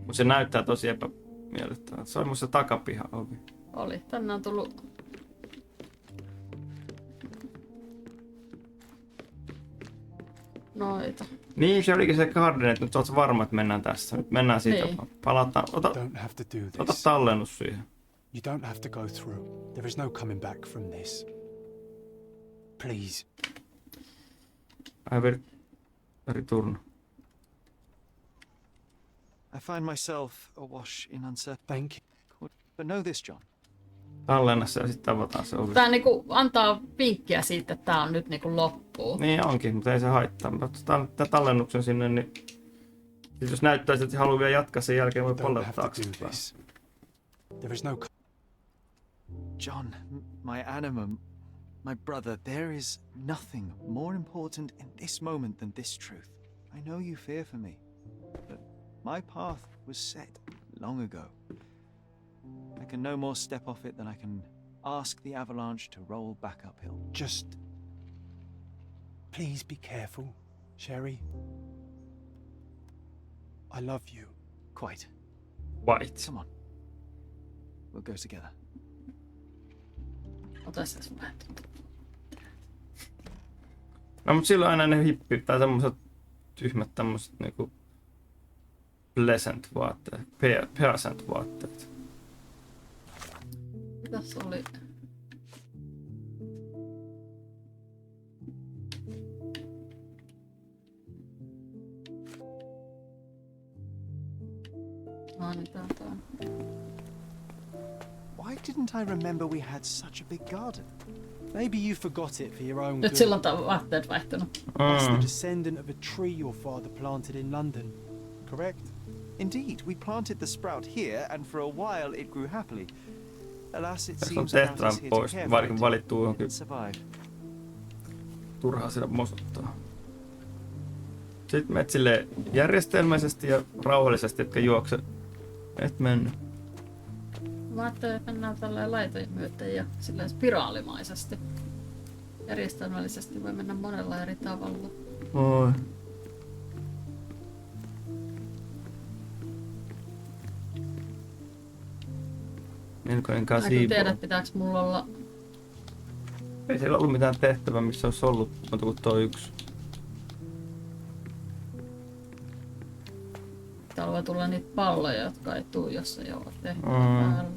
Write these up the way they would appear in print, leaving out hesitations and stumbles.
Mutta se näyttää tosi epämiellyttävältä. Se oli musta takapiha ovi. Oli. Tänne on tullut... noita. Niin, se olikin se garden, että nyt oot varma, että mennään tässä. Nyt mennään siitä. Niin. Palataan. Ota tallennus siihen. You don't have to go through. There is no coming back from this. Please. I will return. I find myself awash in uncertainty. Thank you. But know this, John. Tallenna se ja sitten avataan se ovi. Tää niinku antaa vinkkiä siitä, että tää on nyt niinku loppuu. Niin onkin, mutta ei se haittaa. Mä otetaan tämän tallennuksen sinne, niin... Siis jos näyttäisi, että haluaa vielä jatkaa sen jälkeen, voi palata taaksepäin. There is no... John, my animum, my brother, there is nothing more important in this moment than this truth. I know you fear for me, but my path was set long ago. I can no more step off it than I can ask the avalanche to roll back uphill. Just... Please be careful, Sherry. I love you. Quite. White. Come on. We'll go together. Otas tässä vähän. No mut silloin aina ne hippit tai semmoset tyhmät tämmöset niinku... pleasant vaatteet. Peasant vaatteet. Tässä oli... niin täältä on. Why didn't I remember we had such a big garden? Maybe you forgot it for your own Nyt good. silloin on vaatteet vaihtunut. That's the descendant of a tree your father planted in London, correct? Indeed, we planted the sprout here, and for a while it grew happily. Alas, it Tässä on seems tehtävä here to pois, care for vaikka it. valittuu It johonkin didn't survive. turhaa siellä mosottaa. Sitten menet silleen järjestelmäisesti ja rauhallisesti, etkä juokse. Et mennyt. Mä ajattelin, että mennään tälleen laitojen myöten ja silleen spiraalimaisesti. Järjestelmällisesti voi mennä monella eri tavalla. Oi. Enköen Mä en siivoa. tiedä, pitääkö mulla olla... Ei siellä ollut mitään tehtävää, missä olisi ollut, mutta kuin tuo yksi. Täällä voi tulla niitä palloja, jotka ei tuu, jos ei ole tehtävä päällä.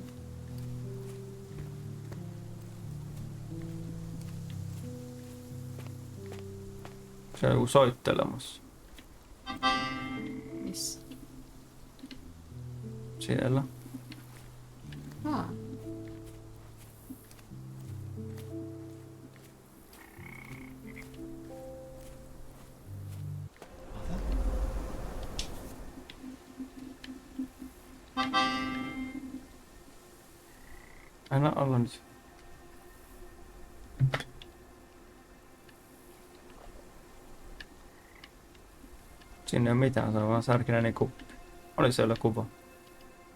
Se on joku soittelemassa. Missä? Siellä. Aa. Aina alla nyt. Siinä ei ole mitään, se on vaan särkinäinen kuppi. Oli siellä kuva.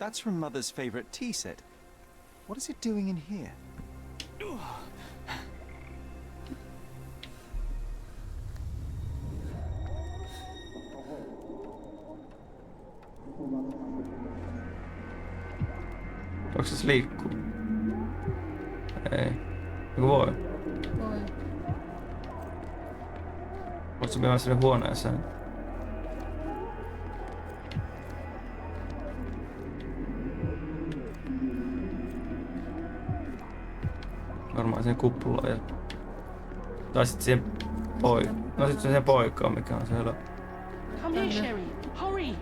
That's from Mother's favorite tea set. What is it doing in here? Onko se liikkuu? Ei. Joku voi. Voi. Voitko se mennä sinne huoneeseen? Varmaan siihen kuplaan ja... Tai sit siihen No sit se siihen poikaan, mikä on siellä. Come here, Sherry. Hurry.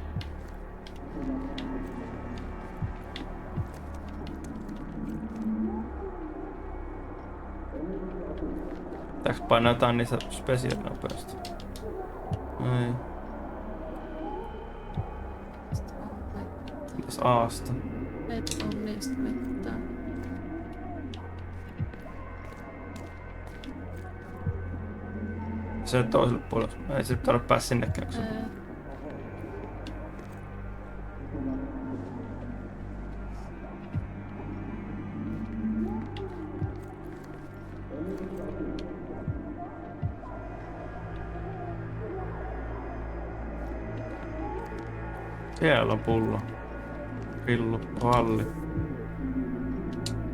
Pitääks painaa jotain niistä spesiaali nopeasti? Ei. Mitäs Aasta? Et on niistä mitään. Se toiselle puolelle. Ei se tarvitse päästä sinnekään, kun se... Siellä on pullo. Pillu, halli.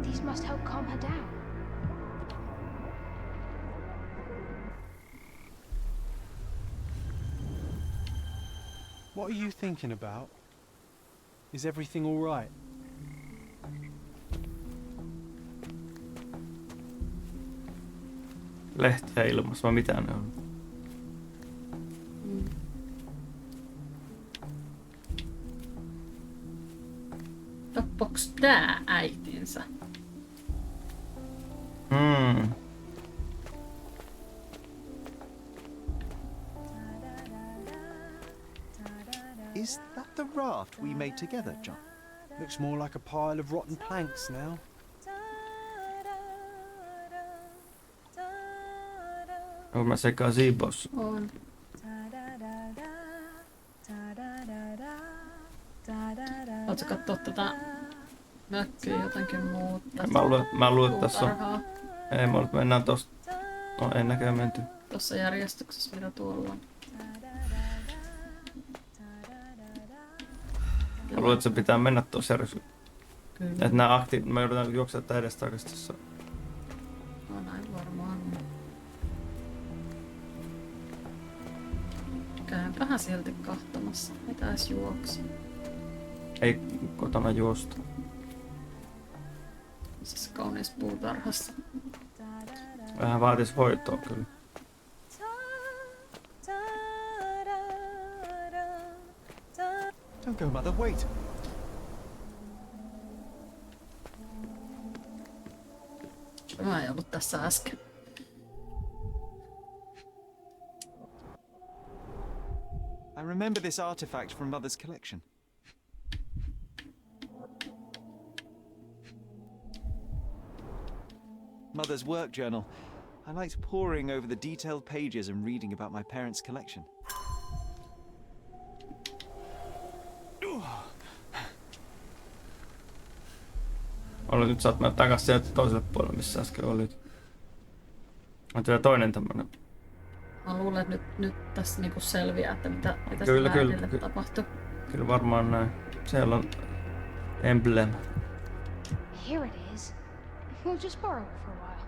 These must help calm her down. What are you thinking about? Is everything all right? Lehtiä ilmassa, vai mitä ne on? Tappoks tää äitinsä? Is that the raft we made together, John? Looks more like a pile of rotten planks now. Onko mä sekaisin boss? On. Ootko kattoo tätä mökkiä jotenkin muuttaa? Mä luulen, että tässä on... Puutarhaa. Ei, mä luulen, että mennään tosta... No, ei näköjään menty. Tossa järjestyksessä, mitä tuolla on. Mä luulen, että se pitää mennä tuossa järjestyksessä. Kyllä. Että nää mä joudutaan juoksemaan tää edestä takaisin tässä. No näin varmaan. Käynpähän silti kahtamassa. Mitäs juoksi? Ei kotona juosta. Tässä kaunis puutarhassa. Vähän vaatis hoitoa kyllä. Don't go, Mother, wait. Mä en ollut tässä äsken. I remember this artifact from Mother's collection. Mother's work journal. I liked poring over the detailed pages and reading about my parents' collection. Oli nyt saat mennä takas sieltä toiselle puolelle, missä äsken olit. On vielä toinen tämmönen. Mä luulen, että nyt tässä niinku selviää, että mitä Kyllä, sillä kyllä, äidille tapahtui. Kyllä varmaan näin. Siellä on emblem. Here it is. We'll just borrow it for a while.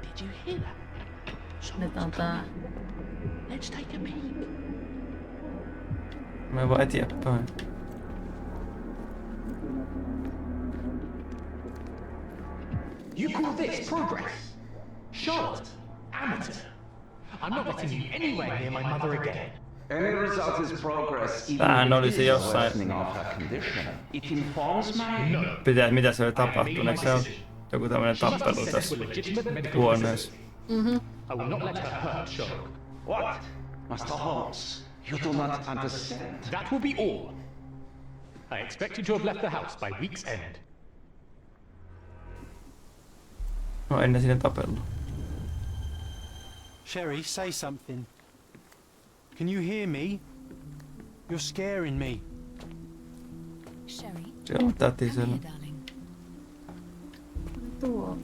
Did you hear that? Mitä on tää? Let's take a peek. Me vaan eteenpäin. You call this progress? Charlotte, amateur. I'm not letting you anywhere near my mother again. Any result is progress, even Tähän if oli it se is jossain. worsening of her condition. It informs my... No. Pitää, mitä se oli I have tapahtunut? made Eikö my se ole decision. joku tämmönen She tappelu must tässä assess with legitimate medical huoneessa? facility. I will not let her hurt Sherlock. What? Master Holmes, you do not understand. That will be all. I expect you to have left the house by week's end. No ennen siinä tapellut. Sherry, say something. Can you hear me? You're scaring me. Sherry, Siellä on täti come siellä. here, darling. Tuo.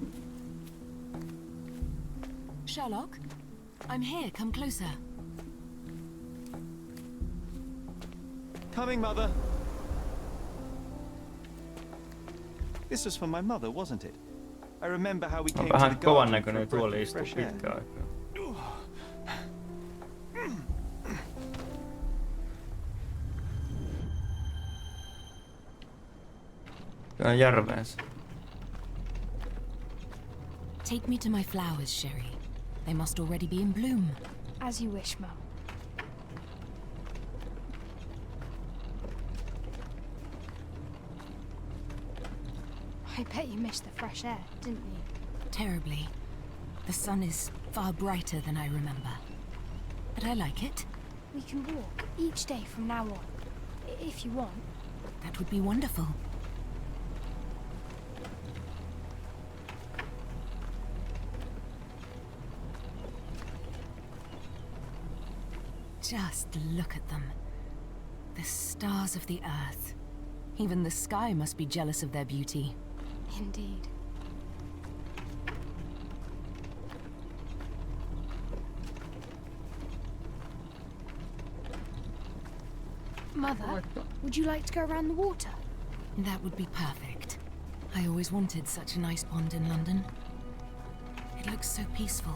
Sherlock, I'm here. Come closer. Coming, Mother. This was for my mother, wasn't it? I remember how we On came to the vähän kovan garden for näköinen a breath tuoli of istuu fresh air. pitkään aikaa. Kyllä järveensä. Take me to my flowers, Sherry. They must already be in bloom. As you wish, Mum. I bet you missed the fresh air, didn't you? Terribly. The sun is far brighter than I remember. But I like it. We can walk each day from now on, if you want. That would be wonderful. Just look at them. The stars of the earth. Even the sky must be jealous of their beauty. Indeed. Mother, would you like to go around the water? That would be perfect. I always wanted such a nice pond in London. It looks so peaceful.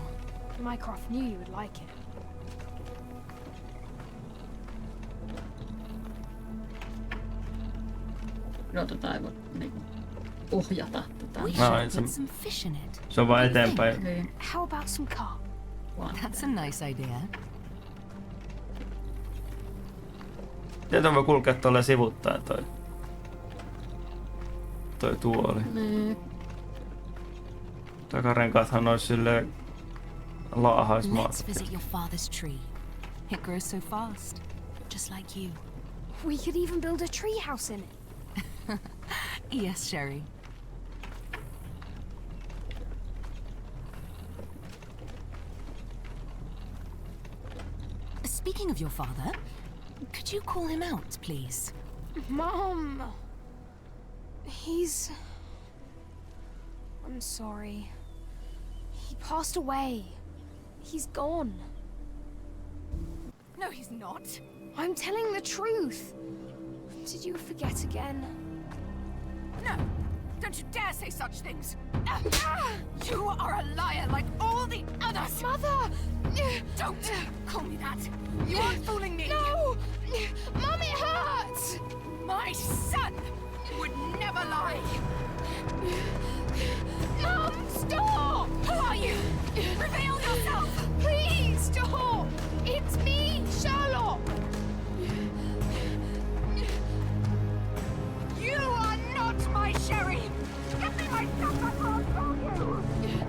Mycroft knew you would like it. Tätä ei voi niinku ohjata tätä. We No, should it's a- put some fish in it. Se on vaan eteenpäin. Niin, How about some carp? That's a nice idea. Tieto voi kulkea tuolle sivuttaen toi tuoli. niin. Takarenkaathan olisi silleen laahaismaat. Let's visit your father's tree. It grows so fast, just like you. We could even build a treehouse in it. Yes, Sherry. Speaking of your father, could you call him out, please? Mom! He's... I'm sorry. He passed away. He's gone. No, he's not. I'm telling the truth. Did you forget again? No! Don't you dare say such things! You are a liar like all the others! Mother! Don't call me that! You aren't fooling me! No! Mom, it hurts! My son would never lie! Mom, stop! Who are you? Reveal yourself! Please stop! It's me, Sherlock! You are not my Sherry! Get me my stuff back or I'll kill you!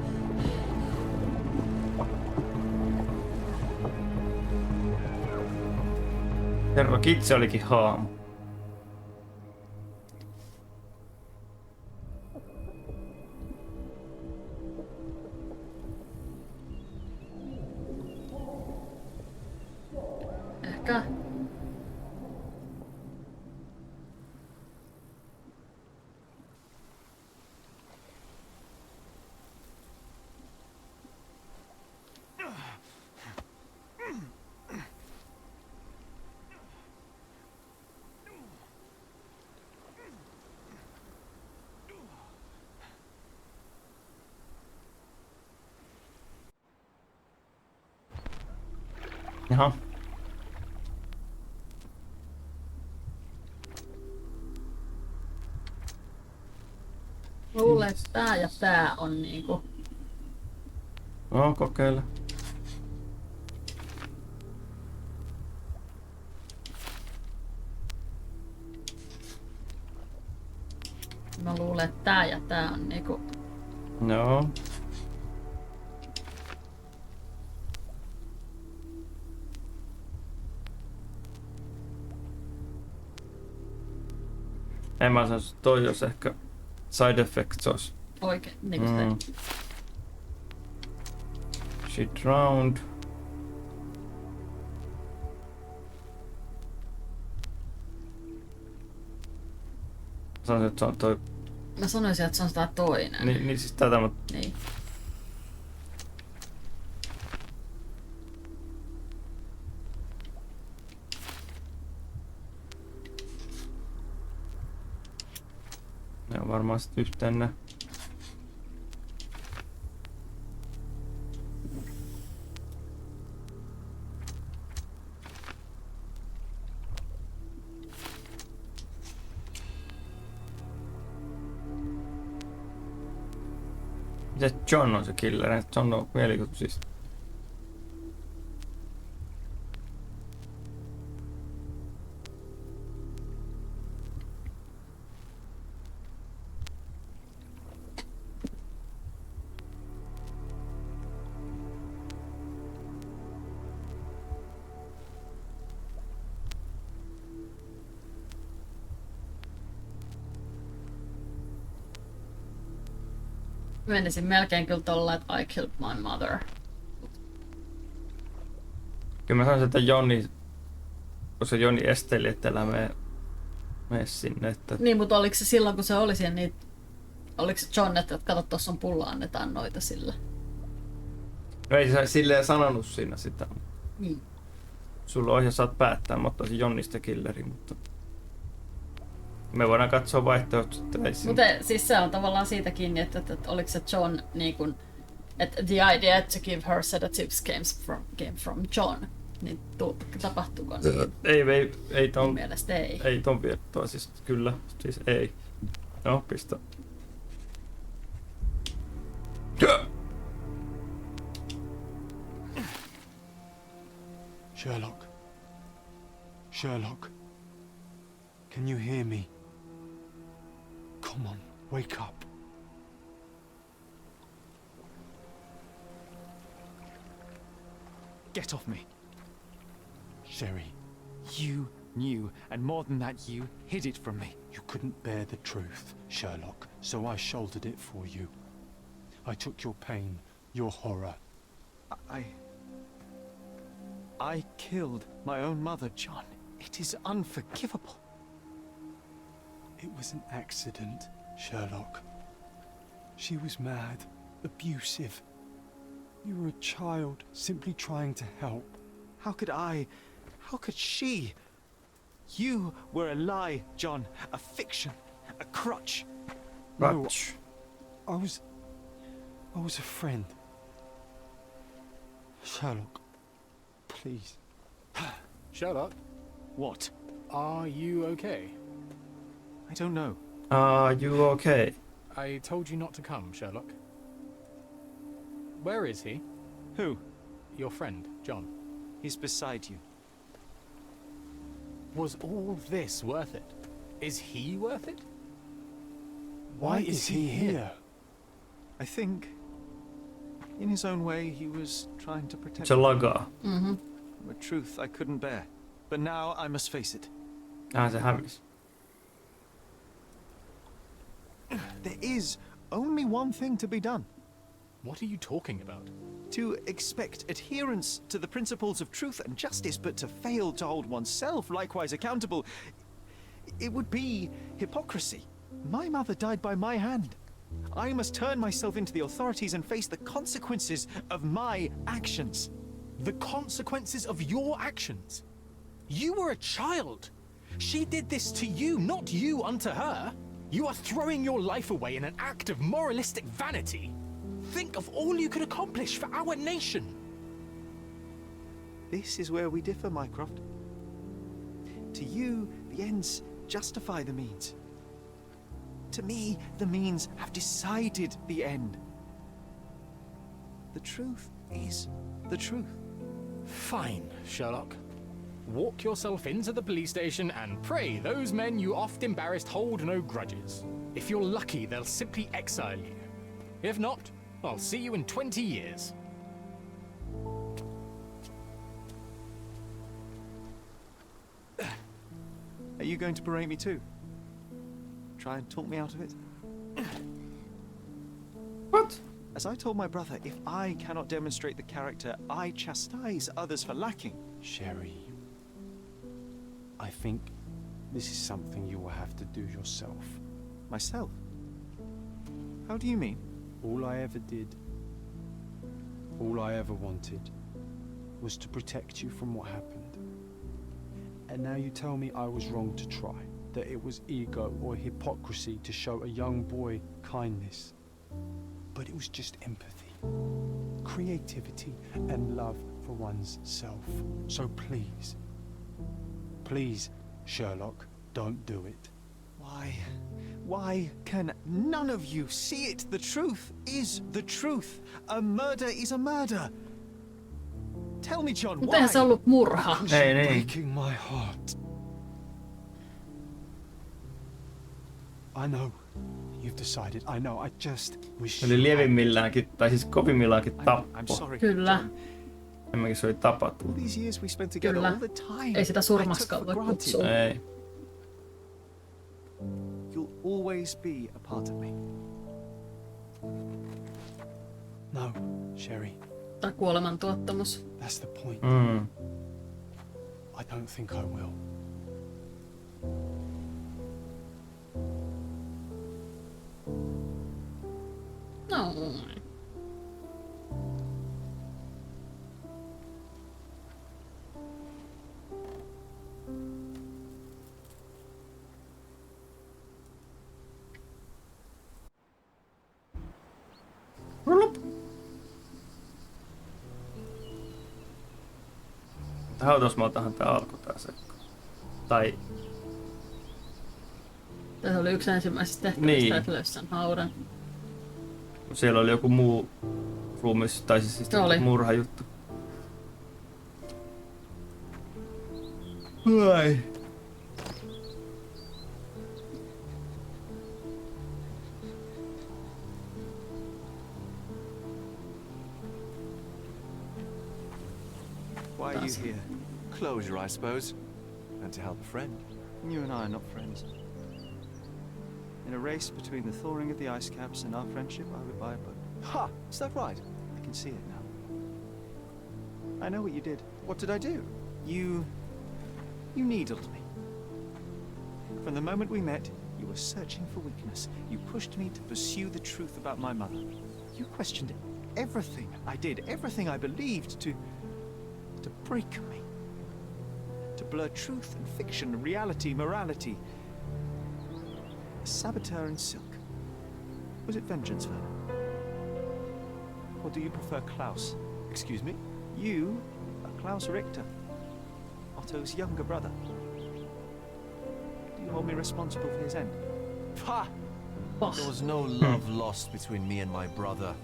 Sherlock itse olikin haamu. Ehkä. Jaha. Mä luulen, että tää ja tää on niinku... No, kokeile. Mä luulen, että tää ja tää on niinku... Joo. En mä sanoisi, toi jos ehkä side effects olisi. Oikein, niinku se. She drowned. Sanoisin, että se on toi. Mä sanoisin, että se on tää toinen. Niin siis tätä, mutta Niin. ne on varmaan sit yhteen ne. Miten John on se killer? John on mielikuvitus. Menisin melkein kyllä tolla, että I killed my mother. Kyllä mä sanoisin, että Joni, kun se Joni esteli, että älä mene sinne. Että... Niin, mutta oliko se silloin, kun se oli siellä, niin oliko se John, että kato, tuossa on pulla, annetaan noita sillä? No ei se silleen sanonut siinä sitä. Niin. Sulla on ja saat päättää, mä ottaisin Jonnista killeri, mutta me voidaan katsoa vaihtoehtoja. Mutta siis se on tavallaan siitä kiinni, että oliko se John niin kuin, että the idea to give her sedatives came from John. Niin tapahtuuko se? Ei ton, mun mielestä ei. Ei ton viettoa, siis kyllä, siis ei. No, pistä. Sherlock. Sherlock. Can you hear me? Come on, wake up. Get off me. Sherry, You knew, and more than that, you hid it from me. you couldn't bear the truth, Sherlock, so I shouldered it for you. I took your pain, your horror. I killed my own mother, John. It is unforgivable. It was an accident, Sherlock. She was mad, abusive. You were a child, simply trying to help. How could she? You were a lie, John. A fiction. A crutch. No, Ratch. I was a friend. Sherlock, please. Sherlock, What? are you okay? I don't know. Are you okay? I told you not to come, Sherlock. Where is he? Who? Your friend, John. He's beside you. Was all this worth it? Is he worth it? Why is he here? I think, in his own way, he was trying to protect Se lagaa. Mhm. a truth I couldn't bear. But now I must face it. Se hävisi. There is only one thing to be done. What are you talking about? To expect adherence to the principles of truth and justice, but to fail to hold oneself likewise accountable, it would be hypocrisy. My mother died by my hand. I must turn myself into the authorities and face the consequences of my actions. The consequences of your actions? You were a child. She did this to you, not you unto her. You are throwing your life away in an act of moralistic vanity. Think of all you could accomplish for our nation. This is where we differ, Mycroft. To you, the ends justify the means. To me, the means have decided the end. The truth is the truth. Fine, Sherlock. Walk yourself into the police station and pray those men you oft embarrassed hold no grudges. If you're lucky, they'll simply exile you. If not, I'll see you in 20 years. Are you going to berate me too? Try and talk me out of it? What? As I told my brother, if I cannot demonstrate the character I chastise others for lacking. Sherry, I think this is something you will have to do yourself. Myself? How do you mean? All I ever did, all I ever wanted, was to protect you from what happened. And now you tell me I was wrong to try, that it was ego or hypocrisy to show a young boy kindness. But it was just empathy, creativity, and love for one's self. So please, please, Sherlock, don't do it. Why can none of you see it? The truth is the truth. A murder is a murder. Tell me, John, Mutta why? eihän se ollut murha. Ei niin. Breaking my heart. I know. You've decided. I know. I just wish. Eli lievimmilläänkin, tai siis kovimmillaankin I'm tappo. sorry. Kyllä. John. Enemmänkin se oli tapattu. All these years we spent together, Kyllä. all the time. Ei sitä I surmaskaan took voi for granted. kutsua. Ei. You'll always be a part of me. No, Sherry. Tai kuolemantuottamus. That's the point. Mm. I don't think I will. No. Hautausmaaltahan tää alkoi tää sekko. Tai Se oli yksi ensimmäisistä tehtävistä, Niin. että löysi sen haudan. siellä oli joku muu ruumis, tai siis Oli. murhajuttu. Ai. Why are you here? Closure, I suppose. And to help a friend. You and I are not friends. In a race between the thawing of the ice caps and our friendship, I would buy a book. Ha! Is that right? I can see it now. I know what you did. What did I do? You needled me. From the moment we met, you were searching for weakness. You pushed me to pursue the truth about my mother. You questioned everything I did, everything I believed, to break me. To blur truth and fiction, reality, morality. A saboteur in silk. Was it vengeance, Werner? Or do you prefer Klaus? Excuse me? You are Klaus Richter, Otto's younger brother. Do you hold me responsible for his end? Ha! There was no love lost between me and my brother.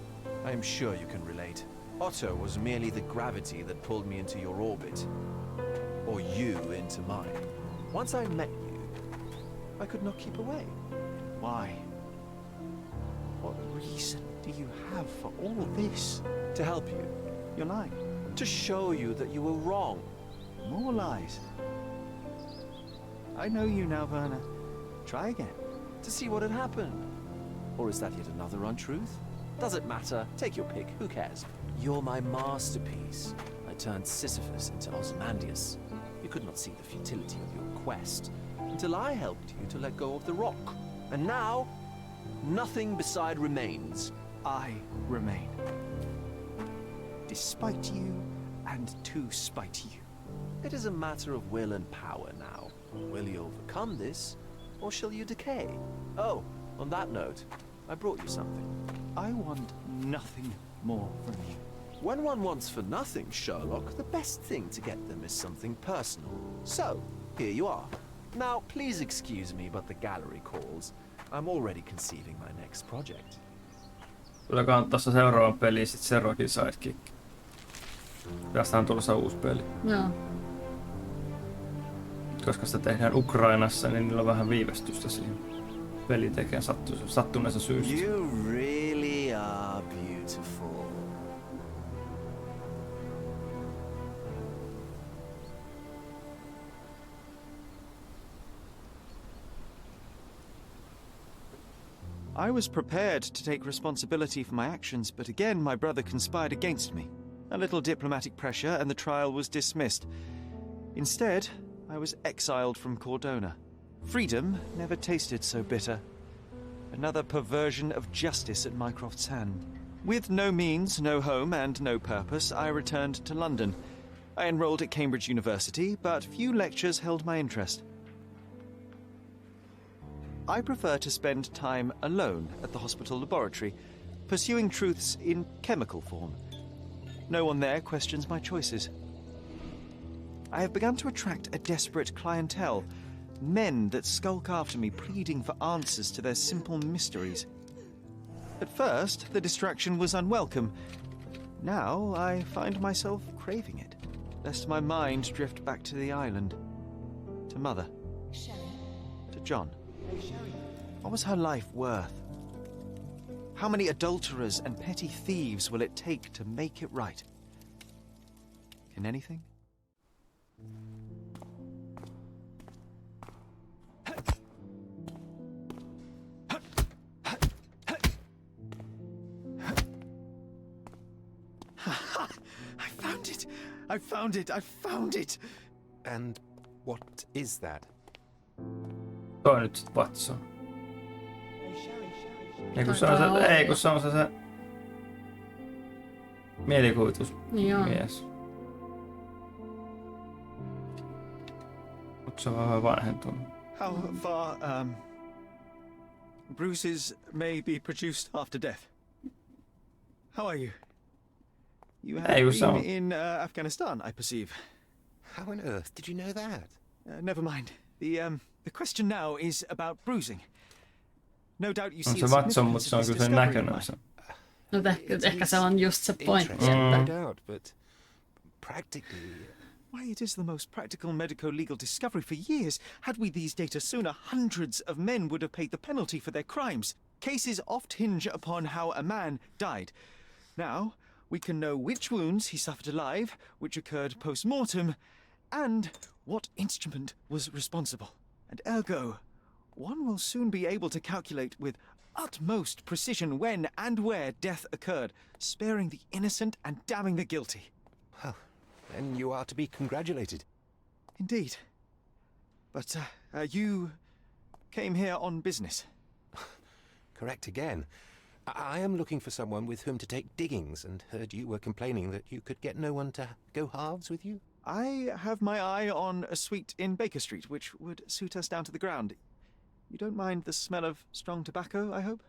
I am sure you can relate. Otto was merely the gravity that pulled me into your orbit. Or you into mine. Once I met you, I could not keep away. Why? What reason do you have for all of this? To help you. You're lying. To show you that you were wrong. More lies. I know you now, Werner. Try again. To see what had happened. Or is that yet another untruth? Does it matter? Take your pick. Who cares? You're my masterpiece. I turned Sisyphus into Ozymandias. You could not see the futility of your quest until I helped you to let go of the rock. And now, nothing beside remains. I remain. Despite you and to spite you. It is a matter of will and power now. Will you overcome this, or shall you decay? Oh, on that note, I brought you something. I want nothing more from you. When one wants for nothing, Sherlock, the best thing to get them is something personal. So, here you are. Now, please excuse me, but the gallery calls. I'm already conceiving my next project. Tuleekohan tossa seuraavan peliin sit Sherlockin sidekick. Tästä on tulossa uusi peli. Joo. Koska sitä tehdään Ukrainassa, niin niillä on vähän viivästystä siihen pelitekeen sattuneesta syystä. You really are beautiful. I was prepared to take responsibility for my actions, but again my brother conspired against me. A little diplomatic pressure and the trial was dismissed. Instead, I was exiled from Cordona. Freedom never tasted so bitter. Another perversion of justice at Mycroft's hand. With no means, no home, and no purpose, I returned to London. I enrolled at Cambridge University, but few lectures held my interest. I prefer to spend time alone at the hospital laboratory, pursuing truths in chemical form. No one there questions my choices. I have begun to attract a desperate clientele, men that skulk after me, pleading for answers to their simple mysteries. At first, the distraction was unwelcome. Now, I find myself craving it, lest my mind drift back to the island, to Mother, to John. What was her life worth? How many adulterers and petty thieves will it take to make it right? Can anything? I found it! I found it! I found it! And what is that? Toi nyt sit Watson. Ei kun se on se mielikuvitusmies. Mut se on vähän vanhentunut. How far, bruises may be produced after death. How are you? You have been in Afghanistan, I perceive. How on earth did you know that? Never mind. The question now is about bruising. No doubt you On see se the Watson, mutta significance se on of this kyllä sen discovery in näköinen my- se. No ehkä se on just se pointti, Interesting, no että doubt, but practically... Why, it is the most practical medico-legal discovery for years. Had we these data sooner, hundreds of men would have paid the penalty for their crimes. Cases oft hinge upon how a man died. Now, we can know which wounds he suffered alive, which occurred post-mortem, and what instrument was responsible. And ergo, one will soon be able to calculate with utmost precision when and where death occurred, sparing the innocent and damning the guilty. Well, then you are to be congratulated. Indeed. But you came here on business. Correct again. I am looking for someone with whom to take diggings, and heard you were complaining that you could get no one to go halves with you. I have my eye on a suite in Baker Street, which would suit us down to the ground. You don't mind the smell of strong tobacco, I hope?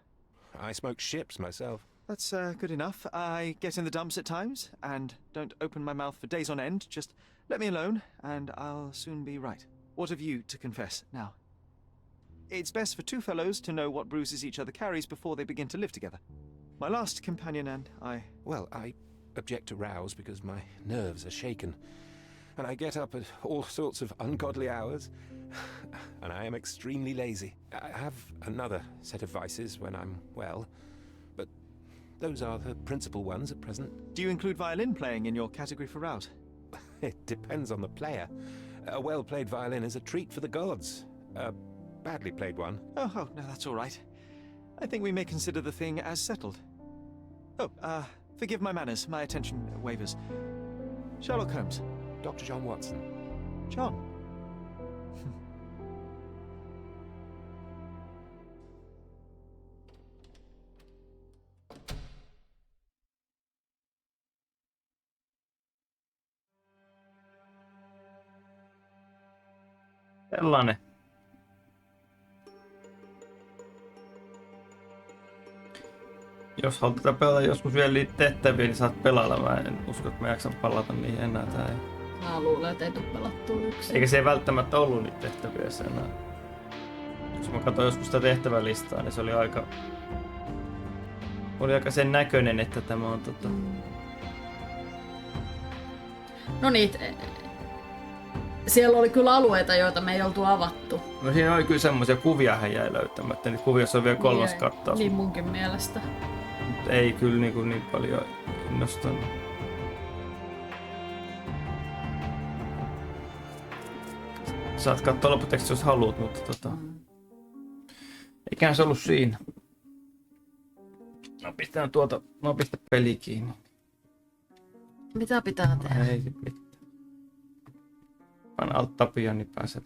I smoke ships myself. That's good enough. I get in the dumps at times, and don't open my mouth for days on end. Just let me alone, and I'll soon be right. What have you to confess now? It's best for two fellows to know what bruises each other carries before they begin to live together. My last companion and I... Well, I object to rows because my nerves are shaken. And I get up at all sorts of ungodly hours. And I am extremely lazy. I have another set of vices when I'm well. But those are the principal ones at present. Do you include violin playing in your category for rouse? It depends on the player. A well-played violin is a treat for the gods. A badly played one. Oh, no, that's all right. I think we may consider the thing as settled. Oh, forgive my manners. My attention wavers. Sherlock Holmes. Dr. John Watson. John. Sellainen. Jos haluat tätä pelata joskus vielä niitä tehtäviä, niin saat pelailla. Mä en usko, että mä jaksan palata niihin enää. Tää ei. mä luulen, että ei tule pelattua yksin. Eikä se ei välttämättä ollut niitä tehtäviä sen enää. Jos mä katsoin joskus sitä tehtävälistaa, niin se oli aika sen näköinen, että tämä on No niitä... Siellä oli kyllä alueita, joita me ei oltu avattu. No siinä oli kyllä semmoisia kuvia, hän jäi löytämättä. Niitä kuviossa on vielä kolmas kattaus. Niin munkin mielestä. Mutta ei kyllä niin paljon innostanut. Saat katsoa lopputeksti, jos haluat, mutta eiköhän se ollut siinä. Mä pistän peli kiinni. Mitä pitää tehdä? Ei mitään. Anna alt tapia, niin pääset